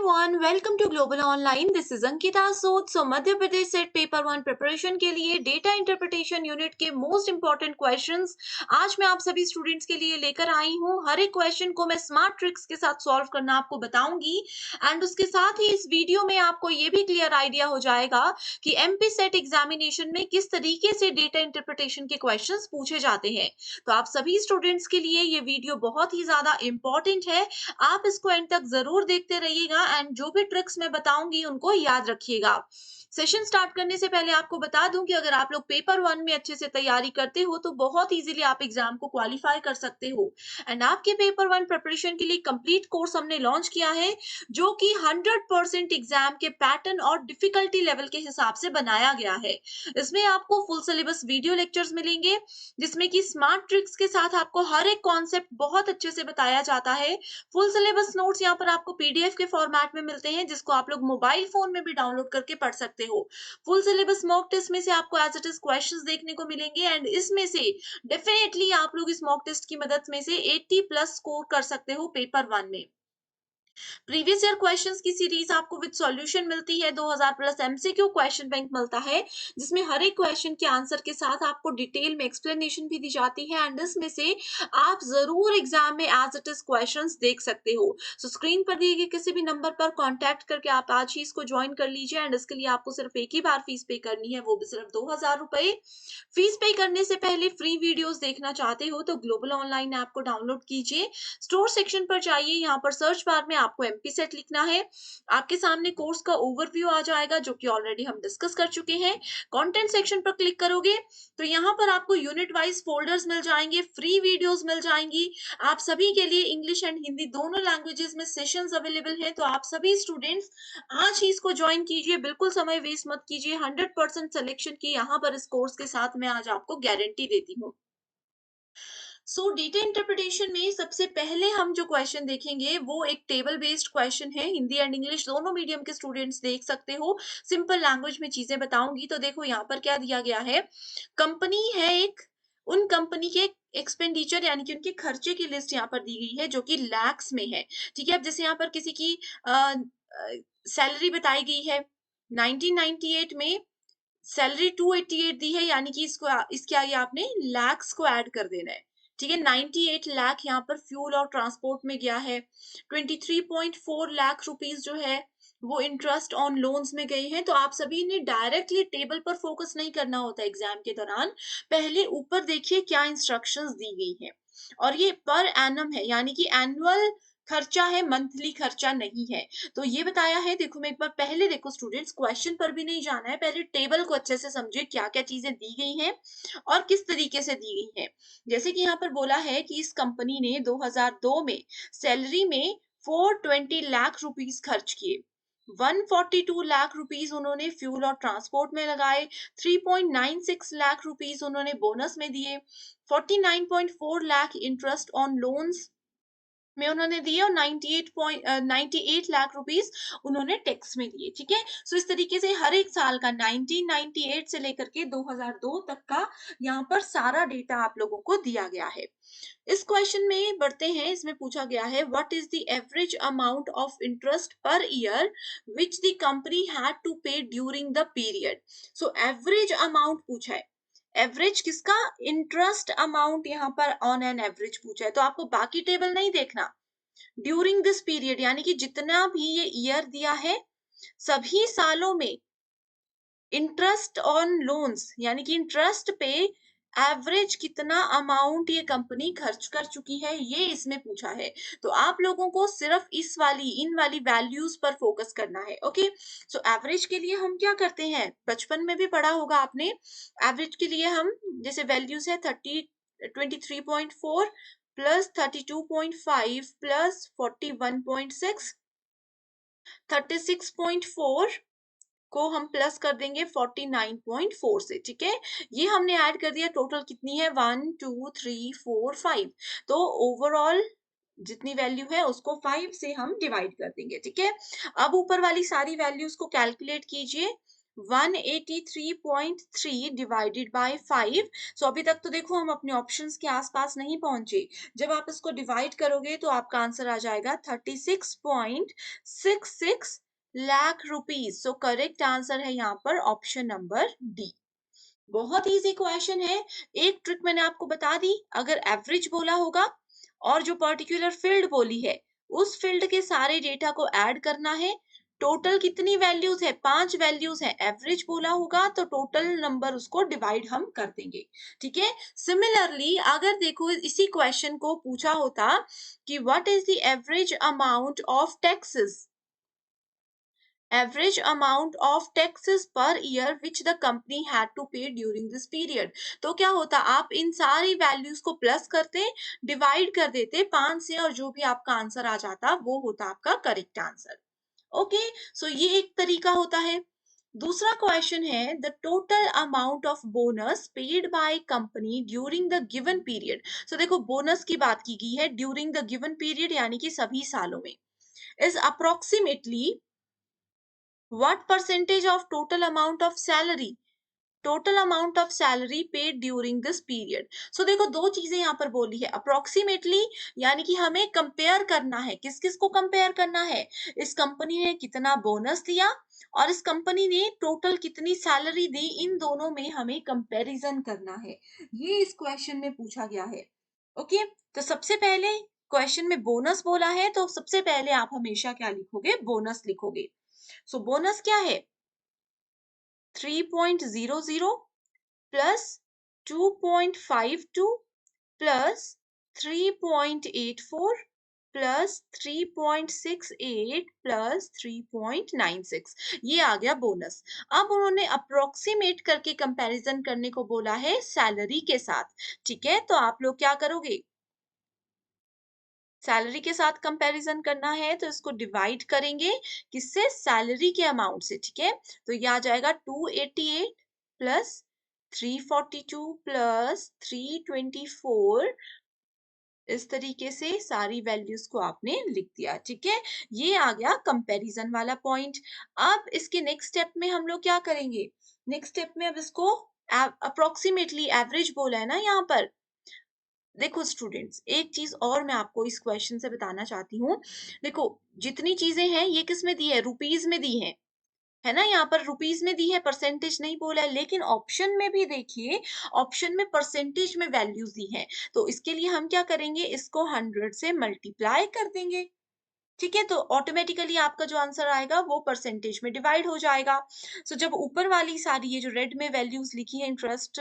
everyone, welcome to Global Online. This is Ankita Sood. So Madhya Pradesh set paper 1 preparation के लिए data interpretation unit के most important questions आज मैं आप सभी स्टूडेंट्स के लिए लेकर आई हूँ। हर एक क्वेश्चन को मैं स्मार्ट ट्रिक्स के साथ सॉल्व करना आपको बताऊंगी एंड उसके साथ ही इस वीडियो में आपको ये भी क्लियर आइडिया हो जाएगा कि एमपी सेट एग्जामिनेशन में किस तरीके से डेटा इंटरप्रिटेशन के क्वेश्चंस पूछे जाते हैं। तो आप सभी स्टूडेंट्स के लिए ये वीडियो बहुत ही ज्यादा इंपॉर्टेंट है। आप इसको एंड तक जरूर देखते रहिएगा एंड जो भी ट्रिक्स मैं बताऊंगी उनको याद रखिएगा। सेशन स्टार्ट करने से पहले आपको बता दूं कि अगर आप लोग पेपर 1 में अच्छे से तैयारी करते हो तो बहुत इजीली आप एग्जाम को क्वालिफाई कर सकते हो। एंड आपके पेपर 1 प्रिपरेशन के लिए कंप्लीट कोर्स हमने लॉन्च किया है जो कि 100% एग्जाम के पैटर्न और डिफिकल्टी लेवल के हिसाब से बनाया गया है। इसमें आपको फुल सिलेबस वीडियो लेक्चर्स मिलेंगे जिसमें कि स्मार्ट ट्रिक्स के साथ आपको हर एक कॉन्सेप्ट बहुत अच्छे से बताया जाता है। फुल सिलेबस नोट्स यहाँ पर आपको पीडीएफ के फॉर्मेट में मिलते हैं जिसको आप लोग मोबाइल फोन में भी डाउनलोड करके पढ़ सकते हो। फुल सिलेबस मॉक टेस्ट में से आपको एज इट इज क्वेश्चंस देखने को मिलेंगे एंड इसमें से डेफिनेटली आप लोग इस मॉक टेस्ट की मदद में से 80 प्लस स्कोर कर सकते हो पेपर 1 में। प्रीवियस ईयर क्वेश्चंस की सीरीज आपको विद सॉल्यूशन मिलती है। 2000 प्लस एमसीक्यू क्वेश्चन बैंक मिलता है जिसमें हर एक क्वेश्चन के आंसर के साथ आपको डिटेल में एक्सप्लेनेशन भी दी जाती है एंड इसमें से आप जरूर एग्जाम में एज इट इज क्वेश्चंस देख सकते हो। सो स्क्रीन पर दिए गए किसी भी नंबर पर कॉन्टैक्ट करके आप आज ही इसको ज्वाइन कर लीजिए एंड इसके लिए आपको सिर्फ एक ही बार फीस पे करनी है, वो भी सिर्फ 2000 रुपए। फीस पे करने से पहले फ्री वीडियोस देखना चाहते हो तो ग्लोबल ऑनलाइन ऐप को डाउनलोड कीजिए। स्टोर सेक्शन पर जाइए, यहाँ पर सर्च बार में आपको एमपी सेट लिखना है। आपके सामने कोर्स का ओवरव्यू आ जाएगा जो कि ऑलरेडी हम डिस्कस कर चुके हैं। कंटेंट सेक्शन पर क्लिक करोगे तो यहाँ पर आपको यूनिट वाइज फोल्डर्स मिल जाएंगे, फ्री वीडियोस मिल जाएंगी। आप सभी के लिए इंग्लिश एंड हिंदी दोनों लैंग्वेजेस में सेशंस अवेलेबल है। तो आप सभी स्टूडेंट्स आज ही इसको ज्वाइन कीजिए, बिल्कुल समय वेस्ट मत कीजिए। 100% सिलेक्शन की यहाँ पर इस कोर्स के साथ मैं आज आपको गारंटी देती हूँ। सो डेटा इंटरप्रिटेशन में सबसे पहले हम जो क्वेश्चन देखेंगे वो एक टेबल बेस्ड क्वेश्चन है। हिंदी एंड इंग्लिश दोनों मीडियम के स्टूडेंट्स देख सकते हो। सिंपल लैंग्वेज में चीजें बताऊंगी। तो देखो यहाँ पर क्या दिया गया है। कंपनी है एक, उन कंपनी के एक्सपेंडिचर यानी कि उनके खर्चे की लिस्ट यहाँ पर दी गई है जो कि लैक्स में है। ठीक है, अब जैसे यहाँ पर किसी की सैलरी बताई गई है 1998 में, सैलरी 288 दी है यानी कि इसके आगे आपने लैक्स को ऐड कर देना है। ठीक है, 98 लाख यहाँ पर फ्यूल और ट्रांसपोर्ट में गया है। 23.4 लाख रुपीस जो है वो इंटरेस्ट ऑन लोन्स में गए हैं। तो आप सभी ने डायरेक्टली टेबल पर फोकस नहीं करना होता एग्जाम के दौरान, पहले ऊपर देखिए क्या इंस्ट्रक्शंस दी गई है। और ये पर एनम है यानी कि एनुअल खर्चा है, मंथली खर्चा नहीं है। तो ये बताया है। देखो मैं एक बार पहले देखो स्टूडेंट्स, क्वेश्चन पर भी नहीं जाना है, पहले टेबल को अच्छे से समझिए क्या क्या चीजें दी गई हैं और किस तरीके से दी गई हैं। जैसे कि यहाँ पर बोला है कि इस कंपनी ने 2002 में सैलरी में 420 लाख रुपीस खर्च किए। 142 लाख रुपीस उन्होंने फ्यूल और ट्रांसपोर्ट में लगाए। 3.96 लाख रुपीस उन्होंने बोनस में दिए। 49.4 लाख इंटरेस्ट ऑन लोन्स में उन्होंने दिए और 98 लाख रुपीस उन्होंने टैक्स में दिए। ठीक है, सो इस तरीके से हर एक साल का 1998 से लेकर के 2002 तक का यहाँ पर सारा डेटा आप लोगों को दिया गया है। इस क्वेश्चन में बढ़ते हैं। इसमें पूछा गया है what is the average amount of interest per year which the company had to pay during the period. So average amount पूछा है। एवरेज किसका? इंटरेस्ट अमाउंट यहाँ पर ऑन एन एवरेज पूछा है। तो आपको बाकी टेबल नहीं देखना, ड्यूरिंग दिस पीरियड यानी कि जितना भी ये ईयर दिया है सभी सालों में इंटरेस्ट ऑन लोन्स यानी कि इंटरेस्ट पे एवरेज कितना अमाउंट ये कंपनी खर्च कर चुकी है, ये इसमें पूछा है। तो आप लोगों को सिर्फ इन वाली वैल्यूज पर फोकस करना है। ओके, सो एवरेज के लिए हम क्या करते हैं, बचपन में भी पढ़ा होगा आपने। एवरेज के लिए हम जैसे वैल्यूज है 23.4 प्लस 32.5 प्लस 41.6, 36.4 को हम प्लस कर देंगे 49.4 से। ठीक है, ये हमने ऐड कर दिया। टोटल कितनी है 1 2 3 4 5। तो ओवरऑल जितनी वैल्यू है उसको 5 से हम डिवाइड कर देंगे। ठीक है, अब ऊपर वाली सारी वैल्यूज को कैलकुलेट कीजिए। 183.3 डिवाइडेड बाय 5। सो अभी तक तो देखो हम अपने ऑप्शंस के आसपास नहीं पहुंचे। जब आप इसको डिवाइड करोगे तो आपका आंसर आ जाएगा 36.66 lakh rupees. So correct answer है यहाँ पर ऑप्शन नंबर डी। बहुत इजी क्वेश्चन है। एक ट्रिक मैंने आपको बता दी, अगर एवरेज बोला होगा और जो पर्टिकुलर फील्ड बोली है उस फील्ड के सारे डेटा को ऐड करना है। टोटल कितनी वैल्यूज है? 5 वैल्यूज है। एवरेज बोला होगा तो टोटल नंबर उसको डिवाइड हम कर देंगे। ठीक है। सिमिलरली अगर देखो इसी क्वेश्चन को पूछा होता कि what is the average amount of taxes, average amount of taxes per year which the company had to pay during this period, तो क्या होता, आप इन सारी वैल्यूज को प्लस करते, डिवाइड कर देते 5 से और जो भी आपका आंसर आ जाता वो होता आपका करेक्ट आंसर। ओके, सो ये एक तरीका होता है। दूसरा क्वेश्चन है the total amount of bonus paid by company during the given period. So देखो बोनस की बात की गई है ड्यूरिंग द गिवन पीरियड यानी कि सभी सालों में, is approximately what percentage of total amount of salary, total amount of salary paid during this period. So देखो दो चीजें यहाँ पर बोली है, अप्रोक्सीमेटली यानी कि हमें कंपेयर करना है, किस किस को कंपेयर करना है, इस कंपनी ने कितना बोनस दिया और इस कंपनी ने टोटल कितनी सैलरी दी, इन दोनों में हमें कंपैरिजन करना है। ये इस क्वेश्चन में पूछा गया है। ओके, तो सबसे पहले क्वेश्चन में बोनस बोला है तो सबसे पहले आप हमेशा क्या लिखोगे? बोनस लिखोगे। सो बोनस क्या है? 3.00 प्लस 2.52 प्लस 3.84 प्लस 3.68 प्लस 3.96, ये आ गया बोनस। अब उन्होंने अप्रोक्सीमेट करके कंपैरिजन करने को बोला है सैलरी के साथ। ठीक है, तो आप लोग क्या करोगे? सैलरी के साथ कंपैरिजन करना है तो इसको डिवाइड करेंगे किससे? सैलरी के अमाउंट से। ठीक है, तो ये आ जाएगा 288 प्लस 342 प्लस 324। इस तरीके से सारी वैल्यूज को आपने लिख दिया। ठीक है, ये आ गया कंपैरिजन वाला पॉइंट। अब इसके नेक्स्ट स्टेप में हम लोग क्या करेंगे? नेक्स्ट स्टेप में अब इसको अप्रोक्सीमेटली एवरेज बोला है ना यहाँ पर। देखो स्टूडेंट्स, एक चीज और मैं आपको इस क्वेश्चन से बताना चाहती हूँ। देखो जितनी चीजें हैं ये किस में दी है? रुपीज में दी है ना, यहाँ पर रुपीज में दी है, परसेंटेज नहीं बोला है। लेकिन ऑप्शन में भी देखिए, ऑप्शन में परसेंटेज में वैल्यूज दी है, तो इसके लिए हम क्या करेंगे? इसको 100 से मल्टीप्लाई कर देंगे। ठीक है, तो ऑटोमेटिकली आपका जो आंसर आएगा वो परसेंटेज में डिवाइड हो जाएगा। सो जब ऊपर वाली सारी ये जो रेड में वैल्यूज लिखी है, इंटरेस्ट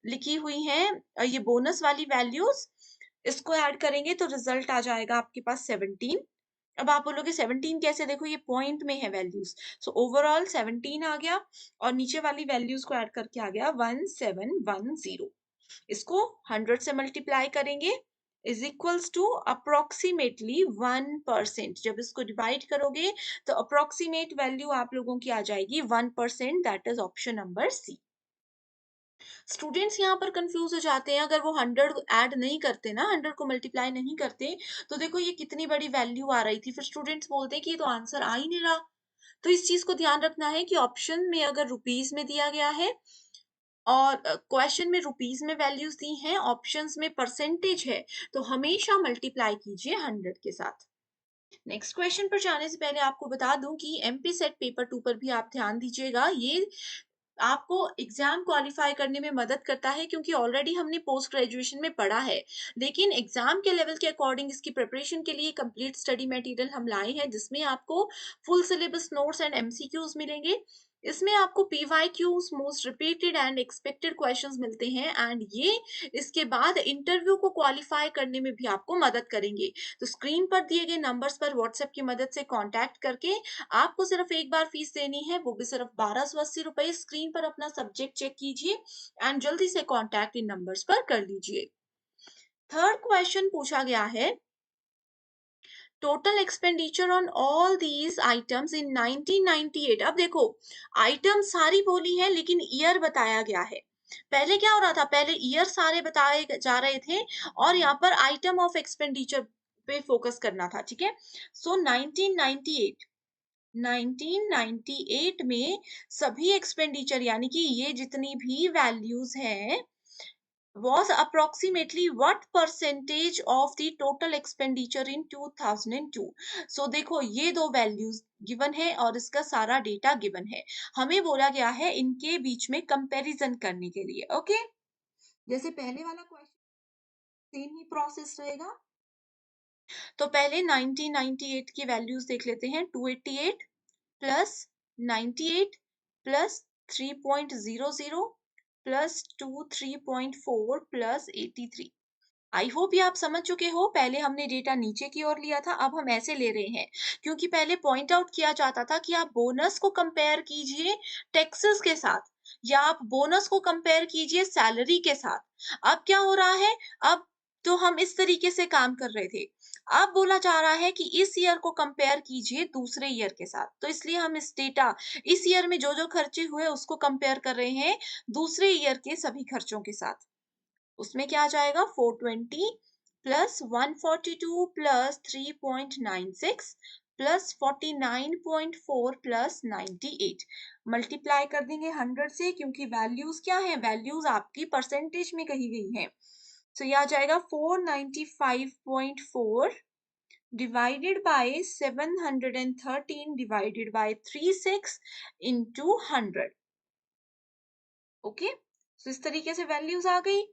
लिखी हुई है, ये बोनस वाली वैल्यूज, इसको ऐड करेंगे तो रिजल्ट आ जाएगा आपके पास 17। अब आप बोलोगे 17 कैसे? देखो ये पॉइंट में है वैल्यूज, सो ओवरऑल 17 आ गया और नीचे वाली वैल्यूज को ऐड करके आ गया 1710। इसको 100 से मल्टीप्लाई करेंगे इज इक्वल्स टू अप्रोक्सीमेटली 1%। जब इसको डिवाइड करोगे तो अप्रोक्सीमेट वैल्यू आप लोगों की आ जाएगी 1%, that is option number C. Students यहाँ पर कंफ्यूज हो जाते हैं, अगर वो 100 ऐड नहीं करते ना, 100 को मल्टीप्लाई नहीं करते, तो देखो ये कितनी बड़ी वैल्यू आ रही थी, फिर स्टूडेंट्स बोलते हैं कि ये तो आंसर आ ही नहीं रहा। तो इस चीज को ध्यान रखना है कि ऑप्शन में अगर रुपीज में दिया गया है और क्वेश्चन में रुपीज में वैल्यूज दी हैं, ऑप्शंस में परसेंटेज है, तो हमेशा मल्टीप्लाई कीजिए 100 के साथ। नेक्स्ट क्वेश्चन पर जाने से पहले आपको बता दूं कि एमपी सेट पेपर 2 पर भी आप ध्यान दीजिएगा। ये आपको एग्जाम क्वालिफाई करने में मदद करता है, क्योंकि ऑलरेडी हमने पोस्ट ग्रेजुएशन में पढ़ा है, लेकिन एग्जाम के लेवल के अकॉर्डिंग इसकी प्रिपरेशन के लिए कंप्लीट स्टडी मटेरियल हम लाए हैं, जिसमें आपको full syllabus notes and MCQs मिलेंगे। इसमें आपको PYQs, most repeated and expected questions मिलते हैं, एंड ये इसके बाद इंटरव्यू को क्वालिफाई करने में भी आपको मदद करेंगे। तो स्क्रीन पर दिए गए नंबर्स पर व्हाट्सएप की मदद से कांटेक्ट करके आपको सिर्फ एक बार फीस देनी है, वो भी सिर्फ 1280 रुपए। स्क्रीन पर अपना सब्जेक्ट चेक कीजिए एंड जल्दी से कांटेक्ट इन नंबर्स पर कर लीजिए। थर्ड क्वेश्चन पूछा गया है total expenditure on all these items in 1998। अब देखो आइटम सारी बोली है लेकिन ईयर बताया गया है। पहले क्या हो रहा था? पहले ईयर सारे बताए जा रहे थे और यहाँ पर आइटम ऑफ एक्सपेंडिचर पे फोकस करना था। ठीक है, सो 1998 1998 में सभी एक्सपेंडिचर यानी कि ये जितनी भी वैल्यूज हैं was approximately what percentage of the total expenditure in 2002? So देखो ये दो वैल्यूज गिवन है और इसका सारा डेटा गिवन है। हमें बोला गया है इनके बीच में कंपैरिजन करने के लिए। ओके, जैसे पहले वाला क्वेश्चन सेम ही प्रोसेस रहेगा। तो पहले 1998 की वैल्यूज देख लेते हैं। 288 plus 98 plus 3.00 plus 23.4 plus 83। I hope ये आप समझ चुके हो। पहले हमने डेटा नीचे की ओर लिया था, अब हम ऐसे ले रहे हैं क्योंकि पहले पॉइंट आउट किया जाता था कि आप बोनस को कंपेयर कीजिए टैक्सेस के साथ या आप बोनस को कंपेयर कीजिए सैलरी के साथ। अब क्या हो रहा है, अब तो हम इस तरीके से काम कर रहे थे। अब बोला जा रहा है कि इस ईयर को कंपेयर कीजिए दूसरे ईयर के साथ, तो इसलिए हम इस डेटा इस ईयर में जो जो खर्चे हुए उसको कंपेयर कर रहे हैं दूसरे ईयर के सभी खर्चों के साथ। उसमें क्या आ जाएगा, 420 plus 142 plus 3.96 plus 49.4 plus 98। Multiply कर देंगे 100 से क्योंकि वैल्यूज क्या है, वैल्यूज आपकी परसेंटेज में कही गई हैं। तो यह आ जाएगा 495.4 divided by 713 divided by 36 into 100। Okay, तो इस तरीके से वैल्यूज आ गई।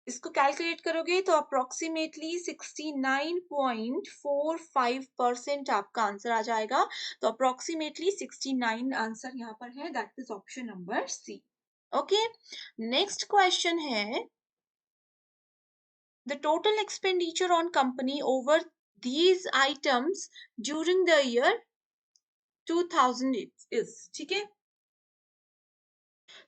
इसको कैलकुलेट करोगे तो अप्रोक्सीमेटली 69.45% आपका आंसर आ जाएगा। तो अप्रोक्सीमेटली 69 आंसर यहाँ पर है, that is option number C. Okay, next question है the total expenditure on company over these items during the year 2000 is, ठीक है।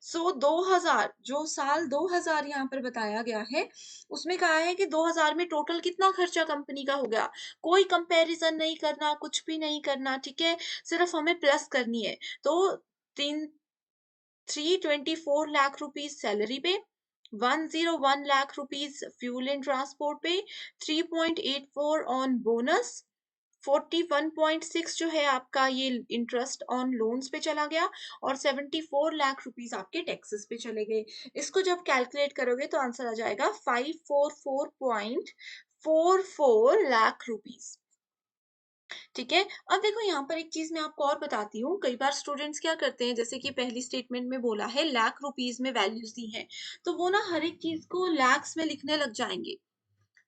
सो 2000 जो साल 2000 यहाँ पर बताया गया है उसमें कहा है कि 2000 में टोटल कितना खर्चा कंपनी का हो गया। कोई कंपैरिजन नहीं करना, कुछ भी नहीं करना, ठीक है, सिर्फ हमें प्लस करनी है। तो 324 लाख रुपीज सैलरी पे, 101 lakh rupees fuel and transport पे, 3.84 ऑन बोनस, 41.6 जो है आपका ये इंटरेस्ट ऑन लोन्स पे चला गया और 74 लाख रुपीस आपके टैक्सेस पे चले गए। इसको जब कैलकुलेट करोगे तो आंसर आ जाएगा 544.44 लाख रुपीस। ठीक है, अब देखो यहाँ पर एक चीज मैं आपको और बताती हूँ। कई बार स्टूडेंट्स क्या करते हैं, जैसे कि पहली स्टेटमेंट में बोला है लाख रुपीस में वैल्यूज दी है, तो वो ना हर एक चीज को लैक्स में लिखने लग जाएंगे।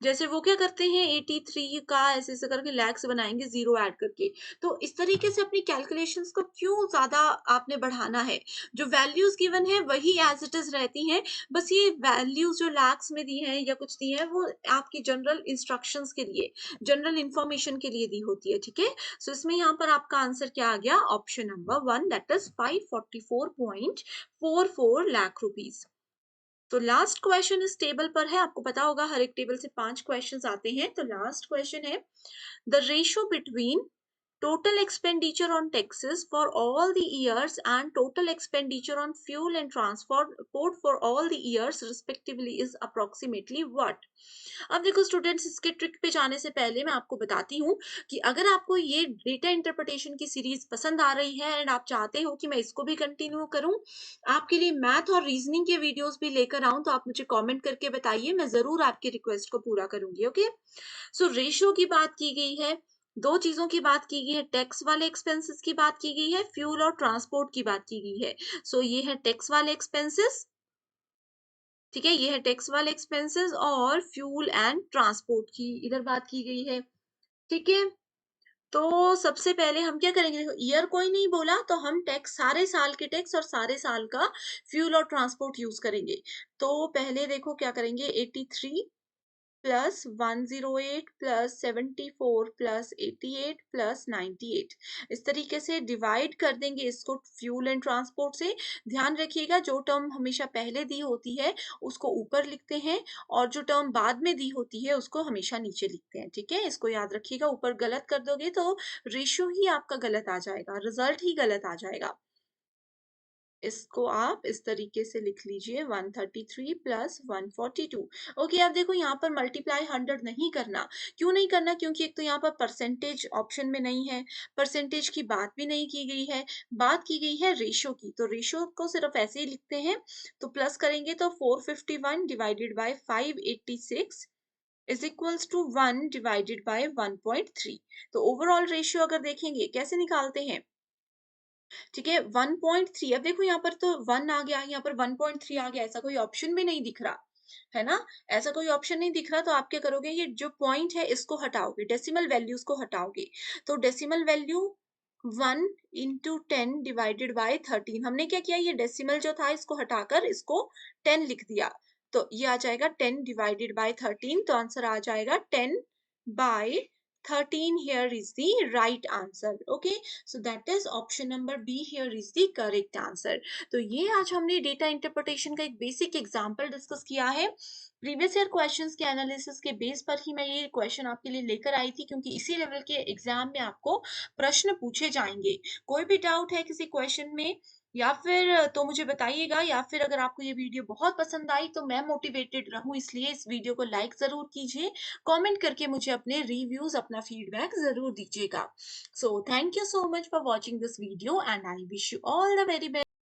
जैसे वो क्या करते हैं 83 का ऐसे ऐसे करके लैक्स बनाएंगे जीरो ऐड करके। तो इस तरीके से अपनी कैलकुलेशंस को क्यों ज्यादा आपने बढ़ाना है। जो वैल्यूज गिवन है वही एज इट इज रहती हैं, बस ये वैल्यूज जो लैक्स में दी है या कुछ दी है वो आपकी जनरल इंस्ट्रक्शंस के लिए, जनरल इंफॉर्मेशन के लिए दी होती है। ठीक है, सो इसमें यहाँ पर आपका आंसर क्या आ गया, option number 1 that is 544.44 lakh rupees. तो लास्ट क्वेश्चन इस टेबल पर है, आपको पता होगा हर एक टेबल से 5 क्वेश्चंस आते हैं। तो लास्ट क्वेश्चन है the ratio between total expenditure on taxes for all the years and total expenditure on fuel and transport for all the years respectively is approximately what? अब देखो स्टूडेंट्स, इसके trick पे जाने से पहले मैं आपको बताती हूँ कि अगर आपको ये डेटा इंटरप्रिटेशन की सीरीज पसंद आ रही है एंड आप चाहते हो कि मैं इसको भी कंटिन्यू करूँ, आपके लिए मैथ और रीजनिंग के वीडियोस भी लेकर आऊं, तो आप मुझे कमेंट करके बताइए, मैं जरूर आपकी रिक्वेस्ट को पूरा करूंगी। ओके, सो रेशियो की बात की गई है, दो चीजों की बात की गई है, टैक्स वाले एक्सपेंसेस की बात की गई है, फ्यूल और ट्रांसपोर्ट की बात की गई है। सो ये है टैक्स वाले एक्सपेंसेस, ठीक है, ये है टैक्स वाले एक्सपेंसेस और फ्यूल एंड ट्रांसपोर्ट की इधर बात की गई है। ठीक है, तो सबसे पहले हम क्या करेंगे, देखो ईयर कोई नहीं बोला तो हम टैक्स सारे साल के टैक्स और सारे साल का फ्यूल और ट्रांसपोर्ट यूज करेंगे। तो पहले देखो क्या करेंगे, 83 प्लस 108 प्लस 74 प्लस 88 प्लस 98, इस तरीके से डिवाइड कर देंगे इसको फ्यूल एंड ट्रांसपोर्ट से। ध्यान रखिएगा जो टर्म हमेशा पहले दी होती है उसको ऊपर लिखते हैं और जो टर्म बाद में दी होती है उसको हमेशा नीचे लिखते हैं। ठीक है, इसको याद रखिएगा, ऊपर गलत कर दोगे तो रेशियो ही आपका गलत आ जाएगा, रिजल्ट ही गलत आ जाएगा। इसको आप इस तरीके से लिख लीजिए 133 प्लस 142। ओके, अब देखो यहाँ पर मल्टीप्लाई 100 नहीं करना। क्यों नहीं करना? क्योंकि एक तो यहाँ पर परसेंटेज ऑप्शन में नहीं है, परसेंटेज की बात भी नहीं की गई है, बात की गई है रेशो की। तो रेशो को सिर्फ ऐसे ही लिखते हैं। तो प्लस करेंगे तो 451 divided by 586 is equals to 1 divided by 1.3। तो ओवरऑल रेशियो अगर देखेंगे कैसे निकालते हैं, ठीक है, 1.3। अब देखो यहाँ पर तो 1 आ गया, यहाँ पर 1.3 आ गया, ऐसा कोई ऑप्शन भी नहीं दिख रहा है ना। ऐसा कोई ऑप्शन नहीं दिख रहा, तो आप क्या करोगे, ये जो पॉइंट है इसको हटाओगे, डेसिमल वैल्यूज को हटाओगे। तो decimal value 1 into 10 divided by 13। हमने क्या किया, ये डेसिमल जो था इसको हटाकर इसको 10 लिख दिया। तो ये आ जाएगा 10 डिवाइडेड बाय 13। तो आंसर आ जाएगा 10 bye 13 here is the right answer. Okay, so that is option number B here is the correct answer. तो ये आज हमने डेटा इंटरप्रिटेशन का एक बेसिक एग्जांपल डिस्कस किया है। प्रीवियस ईयर क्वेश्चंस के एनालिसिस के बेस पर ही मैं ये क्वेश्चन आपके लिए लेकर आई थी, क्योंकि इसी लेवल के एग्जाम में आपको प्रश्न पूछे जाएंगे। कोई भी डाउट है किसी क्वेश्चन में या फिर तो मुझे बताइएगा, या फिर अगर आपको ये वीडियो बहुत पसंद आई तो मैं मोटिवेटेड रहूं, इसलिए इस वीडियो को लाइक जरूर कीजिए, कमेंट करके मुझे अपने रिव्यूज, अपना फीडबैक जरूर दीजिएगा। So thank you so much for watching this video and I wish you all the very best.